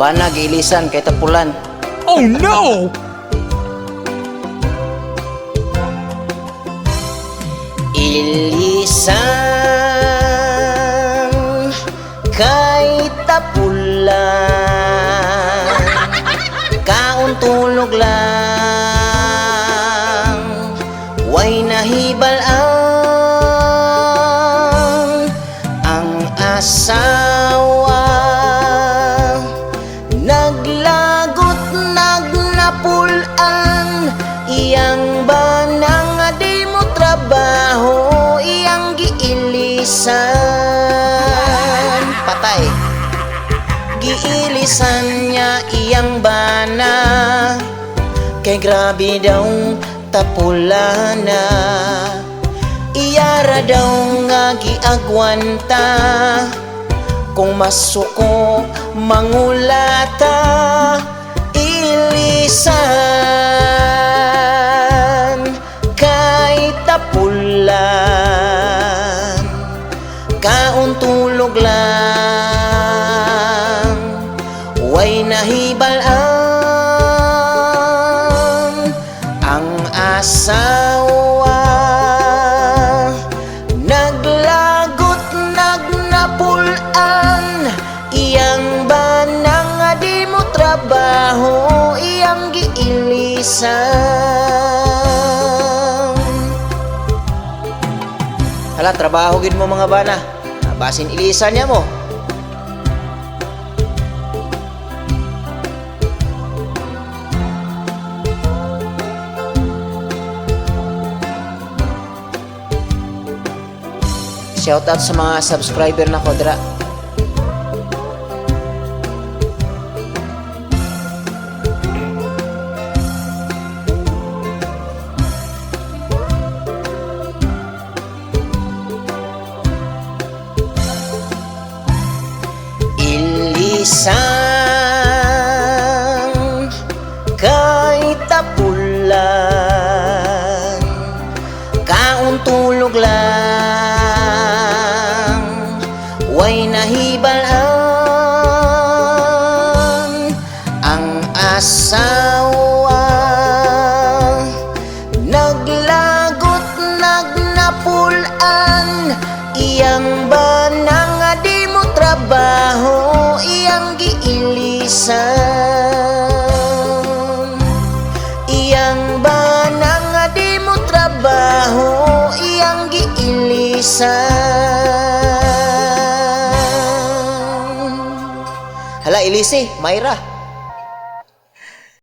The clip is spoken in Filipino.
Banag ilisan kay tapulan. Oh no! Ilisan kay tapulan, kaon tulog lang, way nahibalang ang asawa. Naglagot nagnapulan, iyang banang di mo trabaho, iyang giilisan. Patay. Giilisan niya iyang bana, kay grabe daw tapulana. Iyara daw nga giagwanta, kung masuko mangulata. Ilisan kay tapulan, kaon tulog lang, way nahibalang ang asawa. Naglagot nagnapulan, iyang banang di mo trabaho, iyang giilisan. Hala, trabaho gid mo mga bana, basin ilisan niya mo. Shoutout sa mga subscriber na kodra. Ilisan kay tapulan, kaon tulog lang, way nahibalang ang asawa. Naglagot nagnapulan, iyang banang di mo trabaho, iyang giilisan. Iyang banang di mo trabaho, iyang giilisan. Hala, ilisi, Mayra.